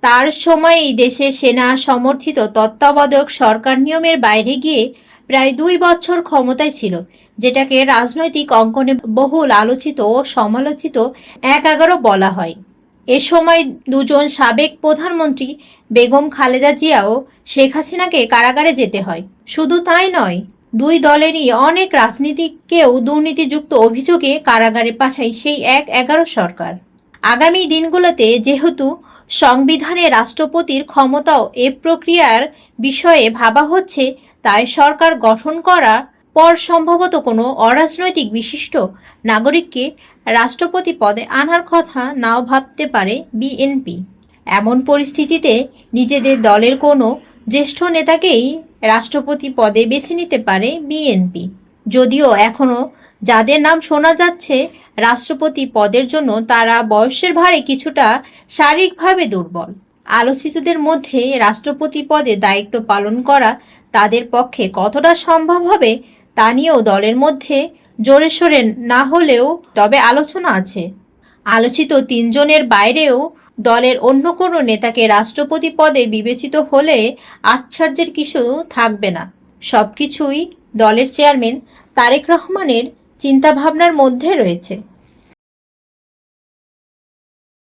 তার সময়েই দেশে সেনা সমর্থিত তত্ত্বাবধায়ক সরকার নিয়মের বাইরে গিয়ে প্রায় 2 বছর ক্ষমতায় ছিল, যেটাকে রাজনৈতিক অঙ্গনে বহুল আলোচিত ও সমালোচিত ১/১১ বলা হয়। এ সময় দুজন সাবেক প্রধানমন্ত্রী বেগম খালেদা জিয়া ও শেখ হাসিনাকে কারাগারে যেতে হয়। শুধু তাই নয়, দুই দলেরই অনেক রাজনীতিককেও দুর্নীতিযুক্ত অভিযোগে কারাগারে পাঠায় সেই ১/১১ সরকার। আগামী দিনগুলোতে যেহেতু সংবিধানে রাষ্ট্রপতির ক্ষমতাও এ প্রক্রিয়ার বিষয়ে ভাবা হচ্ছে, তাই সরকার গঠন করার পর সম্ভবত কোনো অরাজনৈতিক বিশিষ্ট নাগরিককে রাষ্ট্রপতি পদে আনার কথা নাও ভাবতে পারে বিএনপি। এমন পরিস্থিতিতে নিজেদের দলের কোনো জ্যেষ্ঠ নেতাকেই রাষ্ট্রপতি পদে বেছে নিতে পারে বিএনপি। যদিও এখনও যাদের নাম শোনা যাচ্ছে রাষ্ট্রপতি পদের জন্য, তারা বয়সের ভারে কিছুটা শারীরিকভাবে দুর্বল। আলোচিতদের মধ্যে রাষ্ট্রপতি পদে দায়িত্ব পালন করা তাদের পক্ষে কতটা সম্ভব হবে তা নিয়েও দলের মধ্যে জোরে সোরে না হলেও তবে আলোচনা আছে। আলোচিত ৩ জনের বাইরেও দলের অন্য কোনো নেতাকে রাষ্ট্রপতি পদে বিবেচিত হলে আশ্চর্যের কিছু থাকবে না। সবকিছুই দলের চেয়ারম্যান তারেক রহমানের চিন্তাভাবনার মধ্যে রয়েছে।